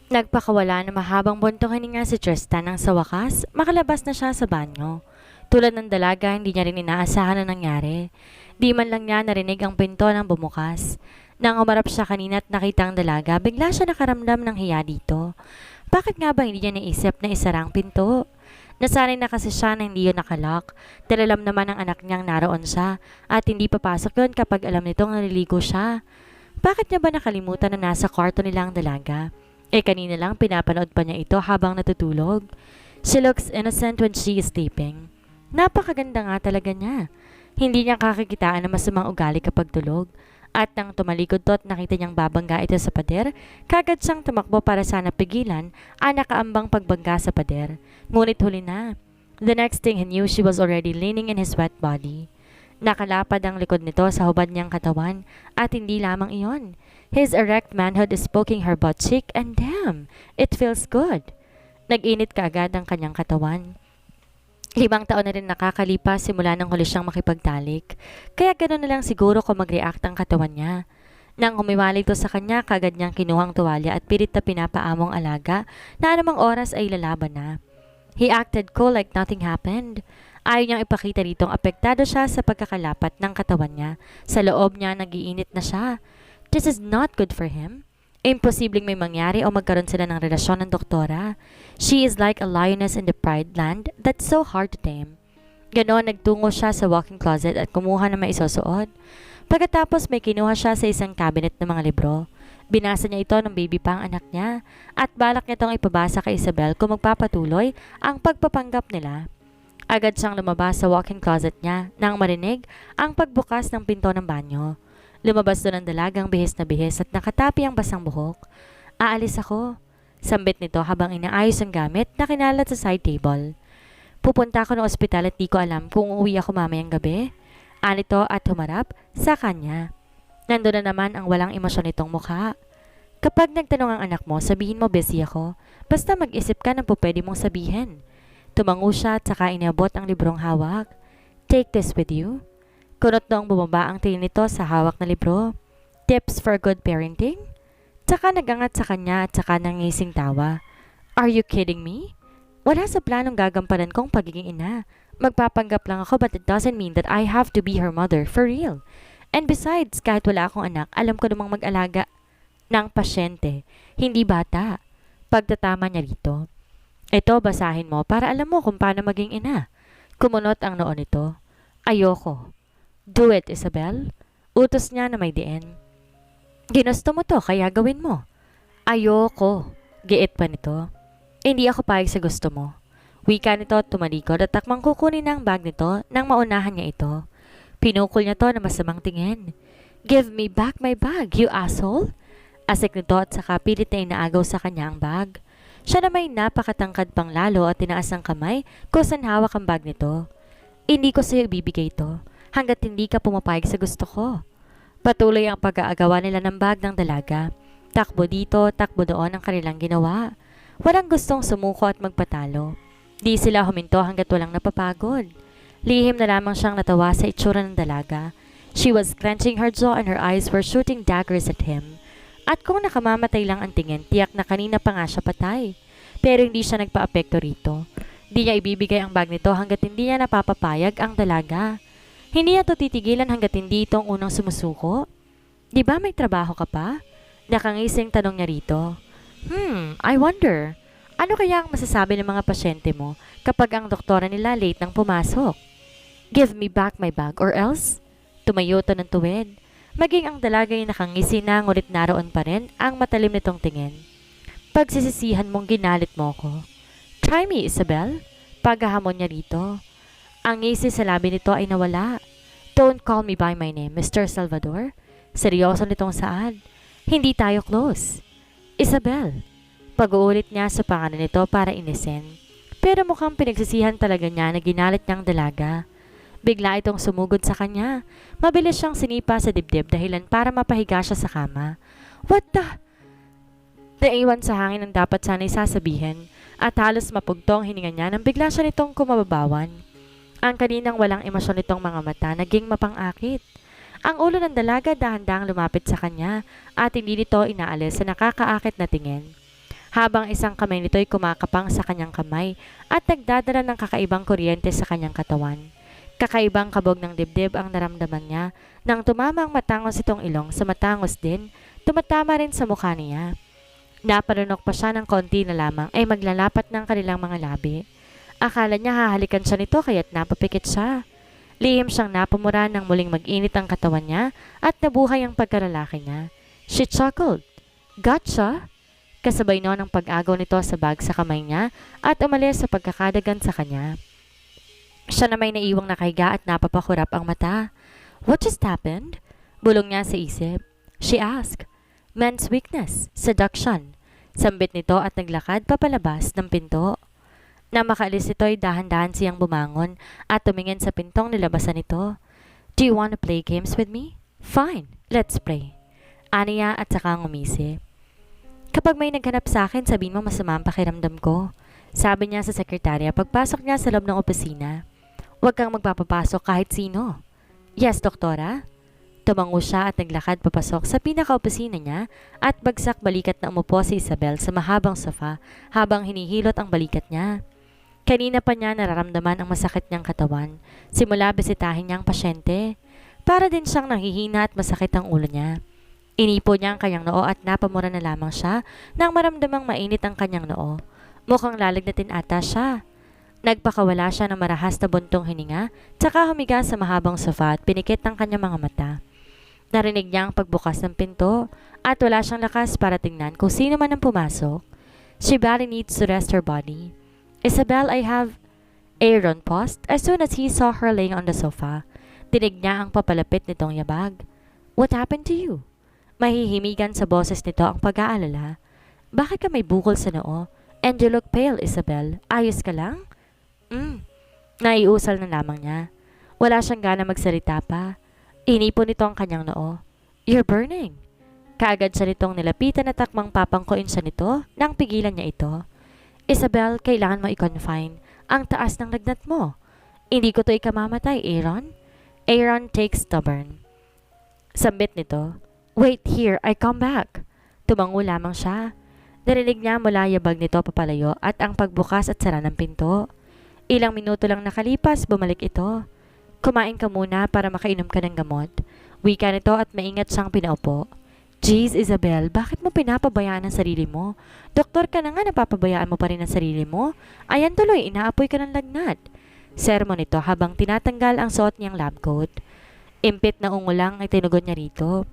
Nagpakawala ng mahabang buntong hininga si Tristan nang sa wakas, makalabas na siya sa banyo. Tulad ng dalaga, hindi niya rin inaasahan na nangyari. Di man lang niya narinig ang pinto ng bumukas. Nang umarap siya kanina at nakita ang dalaga, bigla siya nakaramdam ng hiya dito. Bakit nga ba hindi niya naisip na isara ang pinto? Nasanay na kasi siya na hindi yun nakalock. Dahil alam naman ng anak niyang naroon siya at hindi papasok yun kapag alam nitong naliligo siya. Bakit niya ba nakalimutan na nasa kwarto nila ang dalaga? Kanina lang pinapanood pa niya ito habang natutulog. She looks innocent when she is sleeping. Napakaganda nga talaga niya. Hindi niya kakikitaan ng masamang ugali kapag tulog. At nang tumalikod to at nakita niyang babangga ito sa pader, kagad siyang tumakbo para sana pigilan ang nakaambang pagbangga sa pader. Ngunit huli na. The next thing he knew, she was already leaning in his wet body. Nakalapad ang likod nito sa hubad niyang katawan at hindi lamang iyon. His erect manhood is poking her butt cheek and damn, it feels good. Nag-init kaagad ang kanyang katawan. 5 taon na rin nakakalipas simula nang huli siyang makipagtalik. Kaya gano'n na lang siguro kung mag-react ang katawan niya. Nang humiwalay ito sa kanya, kagad niyang kinuhang tuwalya at pilit na pinapaamong alaga na anumang oras ay lalaban na. He acted cool like nothing happened. Ayaw niyang ipakita ditong apektado siya sa pagkakalapat ng katawan niya. Sa loob niya, nagiinit na siya. This is not good for him. Imposibleng may mangyari o magkaroon sila ng relasyon ng doktora. She is like a lioness in the pride land that's so hard to tame. Ganon, nagtungo siya sa walk-in closet at kumuha ng maisusuot. Pagkatapos may kinuha siya sa isang cabinet ng mga libro. Binasa niya ito ng baby pa ang anak niya at balak niya itong ipabasa kay Isabel kung magpapatuloy ang pagpapanggap nila. Agad siyang lumabas sa walk-in closet niya nang marinig ang pagbukas ng pinto ng banyo. Lumabas doon ang dalagang bihis na bihis at nakatapi ang basang buhok. Aalis ako. Sambit nito habang inaayos ang gamit na kinalat sa side table. Pupunta ako ng ospital at di ko alam kung uuwi ako mamayang gabi. Anito at humarap sa kanya. Nandun na naman ang walang emosyon nitong mukha. Kapag nagtanong ang anak mo, sabihin mo busy ako. Basta mag-isip ka ng pupwede mong sabihin. Tumango siya at saka inabot ang librong hawak. Take this with you. Kunot noong bumaba ang tingin nito sa hawak na libro. Tips for good parenting? Tsaka nagangat sa kanya at saka nangising tawa. Are you kidding me? Wala sa planong gagampanan kong pagiging ina. Magpapanggap lang ako but it doesn't mean that I have to be her mother for real. And besides, kahit wala akong anak, alam ko namang mag-alaga ng pasyente, hindi bata. Pagtatama niya rito. Ito, basahin mo para alam mo kung paano maging ina. Kumunot ang noo nito. Ayoko. Do it, Isabel. Utos niya na may diin. Ginusto mo to, kaya gawin mo. Ayoko. Giit pa nito. Hindi ako payag sa gusto mo. Wika nito at tumalikod at takmang kukunin ang bag nito nang maunahan niya ito. Pinukol niya to na masamang tingin. Give me back my bag, you asshole. Asik nito at saka pilit na inaagaw sa kanya ang bag. Siya na may napakatangkad pang lalo at tinaas ang kamay kung saan hawak ang bag nito. Hindi ko sa'yo ibibigay ito hanggat hindi ka pumapayag sa gusto ko. Patuloy ang pag-aagawa nila ng bag ng dalaga. Takbo dito, takbo doon ang kanilang ginawa. Walang gustong sumuko at magpatalo. Di sila huminto hanggat walang napapagod. Lihim na lamang siyang natawa sa itsura ng dalaga. She was clenching her jaw and her eyes were shooting daggers at him. At kung nakamamatay lang ang tingin, tiyak na kanina pa nga siya patay. Pero hindi siya nagpa-apekto rito. Di niya ibibigay ang bag nito hanggat hindi niya napapapayag ang dalaga. Hindi niya to titigilan hanggat hindi itong unang sumusuko. Di ba may trabaho ka pa? Nakangising tanong niya rito. I wonder. Ano kaya ang masasabi ng mga pasyente mo kapag ang doktora nila late nang pumasok? Give me back my bag or else? Tumayo to ng tuwid. Maging ang dalagay nakangisi na ngunit naroon pa rin ang matalim nitong tingin. Pagsisisihan mong ginalit mo ko. Try me, Isabel. Paghahamon niya rito. Ang ngisi sa labi nito ay nawala. Don't call me by my name, Mr. Salvador. Seryoso nitong saad. Hindi tayo close. Isabel. Pag-uulit niya sa pangalan nito para inisin. Pero mukhang pinagsisihan talaga niya na ginalit niyang dalaga. Bigla itong sumugod sa kanya. Mabilis siyang sinipa sa dibdib dahilan para mapahiga siya sa kama. What the? Naiwan sa hangin ang dapat sana'y sasabihin at halos mapugtong hininga niya nang bigla siya nitong kumababawan. Ang kaninang walang emosyon nitong mga mata naging mapangakit. Ang ulo ng dalaga dahan-dahang lumapit sa kanya at hindi nito inaalis sa nakakaakit na tingin. habang isang kamay nito'y kumakapang sa kanyang kamay at nagdadala ng kakaibang kuryente sa kanyang katawan. Kakaibang kabog ng dibdib ang naramdaman niya nang tumama ang matangos itong ilong sa matangos din, tumatama rin sa mukha niya. Naparunok pa siya ng konti na lamang ay maglalapat ng kanilang mga labi. Akala niya hahalikan siya nito kaya't napapikit siya. Lihim siyang napamura nang muling mag-init ang katawan niya at nabuhay ang pagkalalaki niya. She chuckled. Gotcha! Kasabay noon ang pag-agaw nito sa bag sa kamay niya at umalis sa pagkakadagan sa kanya. Siya na may naiwang nakahiga at napapakurap ang mata. What just happened? Bulong niya sa isip. She asked. Men's weakness, seduction. Sambit nito at naglakad papalabas ng pinto. Na makaalis ito ay dahan-dahan siyang bumangon at tumingin sa pintong nilabasan nito. Do you want to play games with me? Fine, let's play. Aniya at saka ngumisi. Kapag may naghanap sa akin, sabihin mo masama ang pakiramdam ko. Sabi niya sa sekretarya pagpasok niya sa loob ng opisina. Huwag kang magpapapasok kahit sino. Yes, doktora. Tumango siya at naglakad papasok sa pinaka-opisina niya at bagsak balikat na umupo si Isabel sa mahabang sofa habang hinihilot ang balikat niya. Kanina pa niya nararamdaman ang masakit niyang katawan. Simula bisitahin niya ang pasyente. Para din siyang nanghihina at masakit ang ulo niya. Inipo niya ang kanyang noo at napamura na lamang siya nang maramdamang mainit ang kanyang noo. Mukhang lalagnatin ata siya. Nagpakawala siya ng marahas na buntong hininga, tsaka humiga sa mahabang sofa at pinikit ang kanyang mga mata. Narinig niya ang pagbukas ng pinto at wala siyang lakas para tingnan kung sino man ang pumasok. She badly needs to rest her body. Isabel, I have... Aaron paused as soon as he saw her laying on the sofa. Dinig niya ang papalapit nitong yabag. What happened to you? Mahihimigan sa boses nito ang pag-aalala. Bakit ka may bukol sa noo? And you look pale, Isabel. Ayos ka lang? Naiusal na lamang niya. Wala siyang gana magsalita pa. Inipon nito ang kanyang noo. You're burning. Kaagad siya nitong nilapitan at takmang papangkuin siya nito nang pigilan niya ito. Isabel, kailangan mo i-confine. Ang taas ng lagnat mo. Hindi ko to ikamamatay, Aaron. Aaron takes stubborn. Sambit nito. Wait here, I come back. Tumango lamang siya. Narinig niya mula yabag nito papalayo at ang pagbukas at sara ng pinto. Ilang minuto lang nakalipas, bumalik ito. Kumain ka muna para makainom ka ng gamot. Wika nito at maingat siyang pinaupo. Jeez, Isabel, bakit mo pinapabayaan ang sarili mo? Doktor ka na nga, napapabayaan mo pa rin ang sarili mo. Ayan tuloy, inaapoy ka ng lagnat. Sermon nito habang tinatanggal ang suot niyang lab coat. Impit na ungulang ay tinugod niya rito.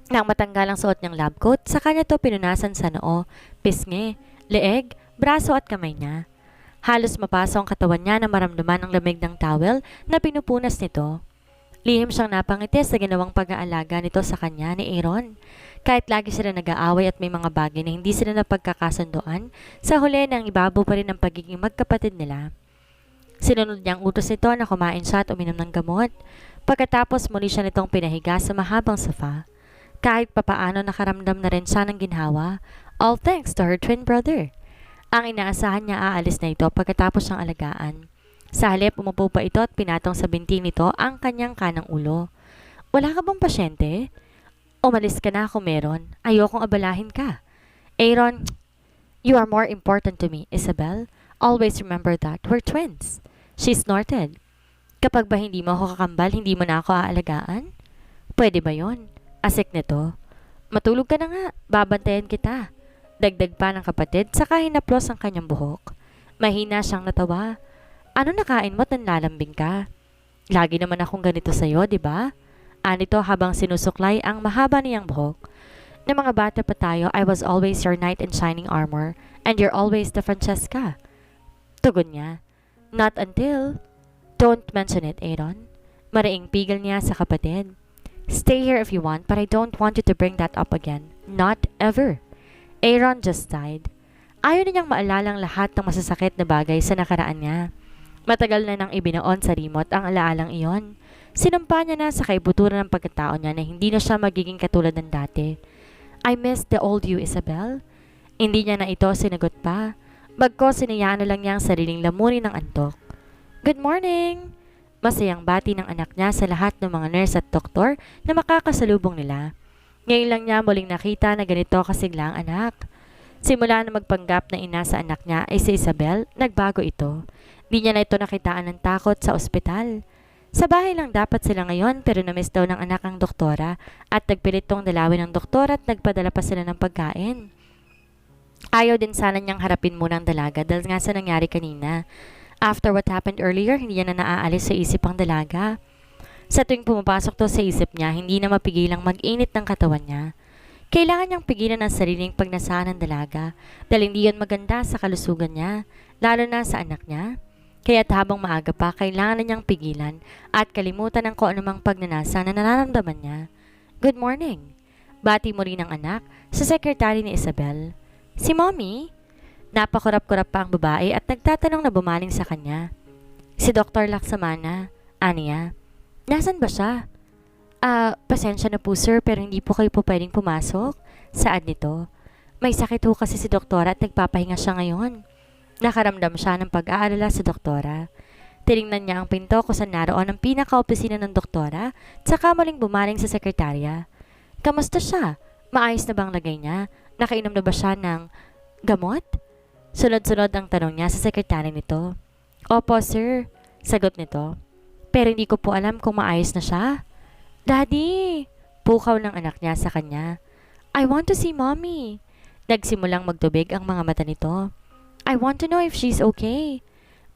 Nang matanggal ang suot niyang lab coat, sa kanya to pinunasan sa noo, pisngi, leeg, braso at kamay niya. Halos mapasok ang katawan niya na maramdaman ang lamig ng towel na pinupunas nito. Lihim siyang napangiti sa ginawang pag-aalaga nito sa kanya ni Aaron. Kahit lagi sila nag-aaway at may mga bagay na hindi sila napagkakasunduan, sa huli nang ibabaw pa rin ang pagiging magkapatid nila. Sinunod niya ang utos nito na kumain siya at uminom ng gamot. Pagkatapos muli siya nitong pinahiga sa mahabang sofa. Kahit papaano nakaramdam na rin siya ng ginhawa, all thanks to her twin brother. Ang inaasahan niya aalis na ito pagkatapos siyang alagaan. Sa halip, umupo pa ito at pinatong sa binti nito ang kanyang kanang ulo. Wala ka bang pasyente? Umalis ka na kung meron. Ayokong abalahin ka. Aaron, you are more important to me, Isabel. Always remember that. We're twins. She snorted. Kapag ba hindi mo ako kakambal, hindi mo na ako aalagaan? Pwede ba yon? Asik nito. Matulog ka na nga. Babantayan kita. Dagdag pa ng kapatid, saka hinaplos ang kanyang buhok. Mahina siyang natawa. Ano nakain mo at nanlalambing ka? Lagi naman akong ganito sa'yo, di ba? Anito habang sinusuklay ang mahaba niyang buhok. Na mga bata pa tayo, I was always your knight in shining armor, and you're always the Francesca. Tugon niya. Not until... Don't mention it, Aaron. Mariing pigil niya sa kapatid. Stay here if you want, but I don't want you to bring that up again. Not ever. Aaron just sighed. Ayaw na niyang maalalang lahat ng masasakit na bagay sa nakaraan niya. Matagal na nang ibinoon sa remote ang alaalang iyon. Sinumpa niya na sa kaibuturan ng pagkatao niya na hindi na siya magiging katulad ng dati. I miss the old you, Isabel. Hindi niya na ito sinagot pa. Bagko sinayaan na lang niya ang sariling lamunin ng antok. Good morning! Masayang bati ng anak niya sa lahat ng mga nurse at doktor na makakasalubong nila. Ngayon lang niya muling nakita na ganito kasigla ang anak. Simula na magpanggap na ina sa anak niya ay si Isabel, nagbago ito. Di niya na ito nakitaan ng takot sa ospital. Sa bahay lang dapat sila ngayon pero namiss daw ng anak ang doktora at nagpilit tong dalawin ng doktor at nagpadala pa sila ng pagkain. Ayaw din sana niyang harapin muna ang dalaga dahil nga sa nangyari kanina. After what happened earlier, hindi niya na naaalis sa isip ang dalaga. Sa tuwing pumapasok to sa isip niya, hindi na mapigilang mag-init ng katawan niya. Kailangan niyang pigilan ang sariling pagnasaan ng dalaga dahil hindi yan maganda sa kalusugan niya, lalo na sa anak niya. Kaya't habang maaga pa, kailangan na niyang pigilan at kalimutan ang kung anumang pagnanasa na nararamdaman niya. Good morning. Bati mo rin ang anak sa sekretary ni Isabel. Si Mommy? Napakurap-kurap pa ang babae at nagtatanong na bumaling sa kanya. Si Dr. Laksamana, aniya. Nasaan ba siya? Pasensya na po sir pero hindi po kayo po pwedeng pumasok. Saan nito? May sakit ho kasi si doktora at nagpapahinga siya ngayon. Nakaramdam siya ng pag-aalala sa doktora. Tinignan niya ang pinto kung saan naroon ang pinaka-opisina ng doktora tsaka muling bumaling sa sekretarya. Kamusta siya? Maayos na bang lagay niya? Nakainom na ba siya ng gamot? Sunod-sunod ang tanong niya sa sekretary nito. Opo sir, sagot nito. Pero hindi ko po alam kung maayos na siya. Daddy! Pukaw ng anak niya sa kanya. I want to see mommy. Nagsimulang magtubig ang mga mata nito. I want to know if she's okay.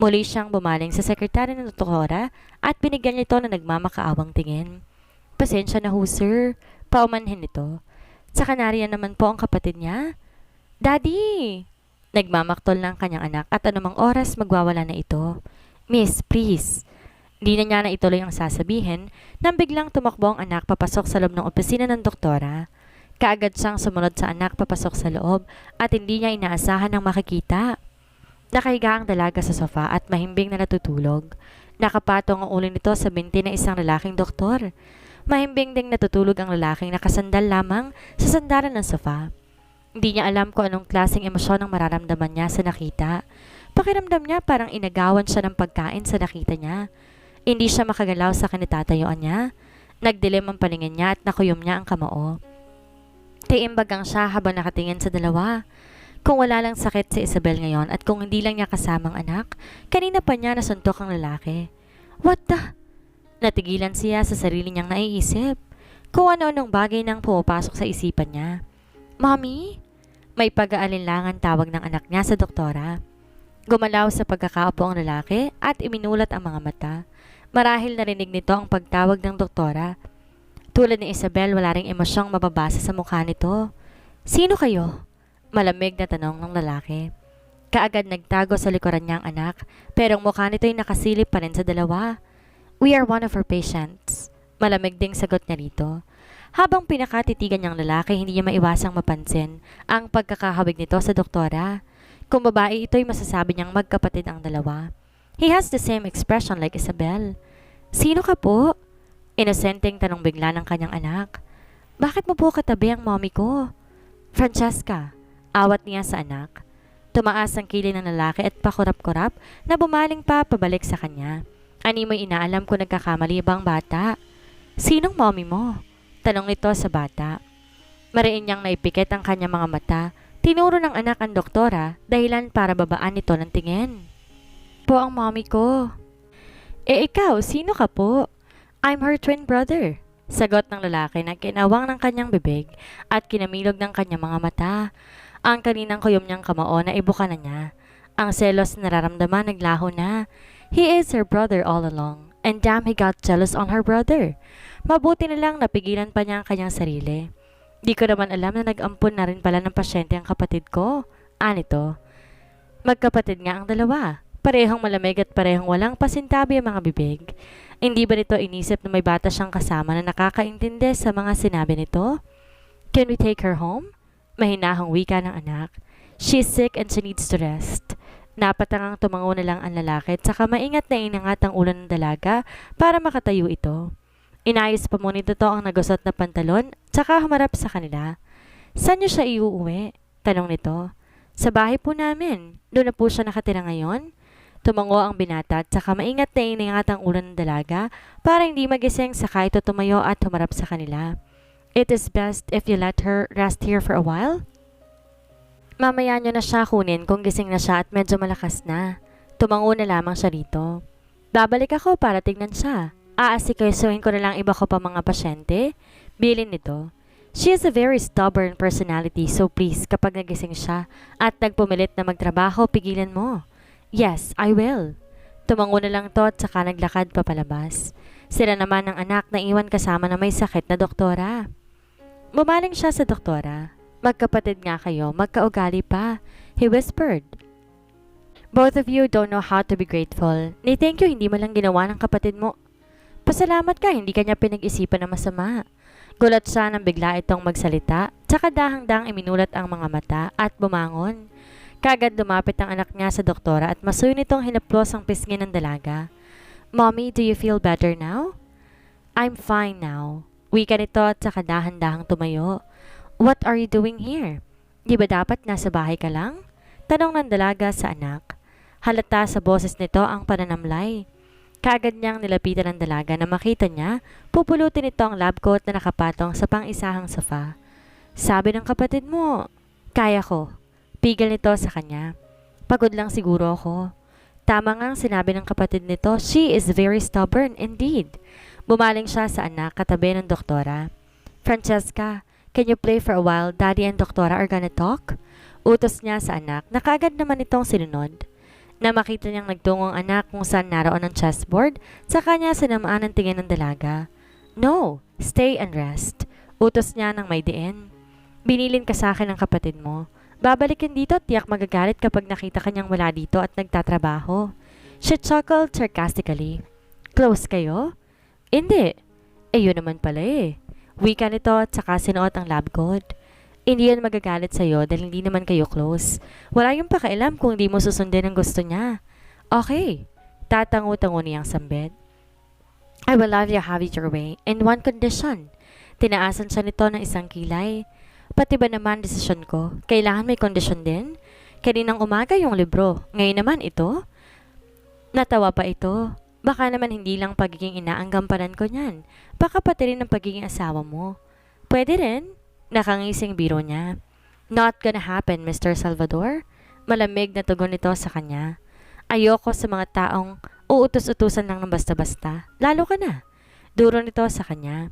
Muli siyang bumaling sa sekretary ng doktora at binigyan niya ito na nagmamakaawang tingin. Pasensya na ho sir, paumanhin nito. Sa kanarian naman po ang kapatid niya. Daddy! Nagmamaktol ng kanyang anak at anumang oras magwawala na ito. Miss, please. Di na niya na ituloy ang sasabihin nang biglang tumakbo ang anak papasok sa loob ng opisina ng doktora. Kaagad siyang sumunod sa anak papasok sa loob at hindi niya inaasahan ng makikita. Nakahiga ang dalaga sa sofa at mahimbing na natutulog. Nakapatong ang ulo nito sa binti ng isang lalaking doktor. Mahimbing ding natutulog ang lalaking nakasandal lamang sa sandalan ng sofa. Hindi niya alam kung anong klaseng emosyon ang mararamdaman niya sa nakita. Pakiramdam niya parang inagawan siya ng pagkain sa nakita niya. Hindi siya makagalaw sa kanitatayuan niya. Nagdilim ang paningin niya at nakuyom niya ang kamao. Tiimbagang siya habang nakatingin sa dalawa. Kung wala lang sakit si Isabel ngayon at kung hindi lang niya kasamang anak, kanina pa niya nasuntok ang lalaki. What the? Natigilan siya sa sarili niyang naiisip. Kung ano-anong bagay nang pumapasok sa isipan niya. Mommy? May pag-aalinlangan tawag ng anak niya sa doktora. Gumalaw sa pagkakaupo ang lalaki at iminulat ang mga mata. Marahil narinig nito ang pagtawag ng doktora. Tulad ni Isabel, wala ring emosyong mababasa sa mukha nito. Sino kayo? Malamig na tanong ng lalaki. Kaagad nagtago sa likuran niya ang anak, pero ang mukha nito'y nakasilip pa rin sa dalawa. We are one of her patients. Malamig ding sagot niya rito. Habang pinakatitigan niyang lalaki, hindi niya maiwasang mapansin ang pagkakahawig nito sa doktora. Kung babae ito'y masasabi niyang magkapatid ang dalawa. He has the same expression like Isabel. Sino ka po? Inosenteng tanong bigla ng kanyang anak. Bakit mo po katabi ang mommy ko? Francesca, awat niya sa anak. Tumaas ang kilay ng lalaki at pakurap-kurap na bumaling pa pabalik sa kanya. Ani mo'y inaalam kung nagkakamali bang bata. Sinong mommy mo? Tanong nito sa bata. Mariin niyang naipikit ang kanyang mga mata. Tinuro ng anak ang doktora dahilan para babaan nito ng tingin. Po ang mommy ko. Ikaw, sino ka po? I'm her twin brother. Sagot ng lalaki na kinawang ng kanyang bibig at kinamilog ng kanyang mga mata. Ang kaninang kuyom niyang kamao na ibuka na niya. Ang selos na nararamdaman naglaho na. He is her brother all along. And damn, he got jealous on her brother. Mabuti na lang napigilan pa niya ang kanyang sarili. Di ko naman alam na nag-ampun na rin pala ng pasyente ang kapatid ko. Anito? Magkapatid nga ang dalawa. Parehong malamig at parehong walang pasintabi ang mga bibig. Hindi ba nito inisip na may bata siyang kasama na nakakaintindi sa mga sinabi nito? Can we take her home? Mahinahong wika ng anak. She's sick and she needs to rest. Napatangang tumango na lang ang lalaki at saka maingat na inangat ang ulo ng dalaga para makatayo ito. Inayos pa muna nito ang nagusot na pantalon tsaka humarap sa kanila. Saan niyo siya iuuwi? Tanong nito. Sa bahay po namin. Doon na po siya nakatira ngayon. Tumango ang binata at saka maingat na inangat ang ulo ng dalaga para hindi magising saka ito tumayo at humarap sa kanila. It is best if you let her rest here for a while. Mamaya nyo na siya kunin kung gising na siya at medyo malakas na. Tumango na lamang siya rito. Babalik ako para tignan siya. Aasikasuhin ko na lang iba ko pa mga pasyente. Bilin nito. She has a very stubborn personality, so please kapag nagising siya at nagpumilit na magtrabaho, pigilan mo. Yes, I will. Tumango na lang to at saka naglakad papalabas. Sila naman ng anak na iwan kasama na may sakit na doktora. Bumaling siya sa doktora. Magkapatid nga kayo, magkaugali pa. He whispered. Both of you don't know how to be grateful. Ni thank you hindi mo lang ginawa ng kapatid mo. Pasalamat ka, hindi kanya pinag-isipan na masama. Gulat siya nang bigla itong magsalita, tsaka dahang-dahang iminulat ang mga mata at bumangon. Kagad lumapit ang anak niya sa doktora at masuyo nitong hinaplos ang pisngi ng dalaga. Mommy, do you feel better now? I'm fine now. Wika nito at saka dahan-dahang tumayo. What are you doing here? Di ba dapat nasa bahay ka lang? Tanong ng dalaga sa anak. Halata sa boses nito ang pananamlay. Kaagad niyang nilapitan ng dalaga na makita niya, pupulutin ito ang lab coat na nakapatong sa pang-isahang sofa. Sabi ng kapatid mo, kaya ko. Pigil nito sa kanya. Pagod lang siguro ako. Tama ngang sinabi ng kapatid nito, she is very stubborn indeed. Bumaling siya sa anak katabi ng doktora. Francesca, can you play for a while? Daddy and doktora are gonna talk? Utos niya sa anak na kaagad naman itong sinunod. Na makita niyang nagtungong anak kung saan naroon ang chessboard, sa kanya sinamaan ang tingin ng dalaga. No, stay and rest. Utos niya ng may diin. Binilin ka sa akin ng kapatid mo. Babalikin dito at tiyak magagalit kapag nakita kanyang wala dito at nagtatrabaho. She chuckled sarcastically. Close kayo? Hindi. Yun naman pala eh. Wika nito at saka sinuot ang lab coat. Hindi yan magagalit sa'yo dahil hindi naman kayo close. Wala yung pakialam kung di mo susundin ang gusto niya. Okay. Tatango-tango niyang sambit. I will love you have it your way in one condition. Tinaasan siya nito ng isang kilay. Pati ba naman desisyon ko? Kailangan may kondisyon din? Kaninang umaga yung libro. Ngayon naman ito? Natawa pa ito. Baka naman hindi lang pagiging ina ang gampanan ko niyan. Baka pati rin ang pagiging asawa mo. Pwede rin. Nakangising biro niya. Not gonna happen, Mr. Salvador. Malamig na tugon nito sa kanya. Ayoko sa mga taong uutos-utusan lang ng basta-basta. Lalo ka na. Duro nito sa kanya.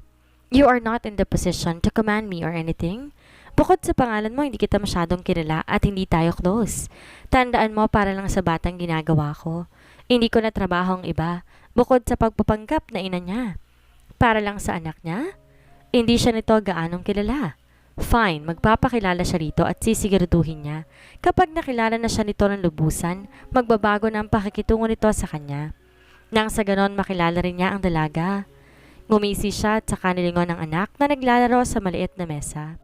You are not in the position to command me or anything. Bukod sa pangalan mo, hindi kita masyadong kilala at hindi tayo close. Tandaan mo para lang sa batang ginagawa ko. Hindi ko na trabaho ang iba, bukod sa pagpapanggap na ina niya. Para lang sa anak niya? Hindi siya nito gaanong kilala. Fine, magpapakilala siya rito at sisiguraduhin niya. Kapag nakilala na siya nito ng lubusan, magbabago na ang pakikitungo nito sa kanya. Nang sa ganon makilala rin niya ang dalaga. Ngumisi siya at saka nilingon ng anak na naglalaro sa maliit na mesa.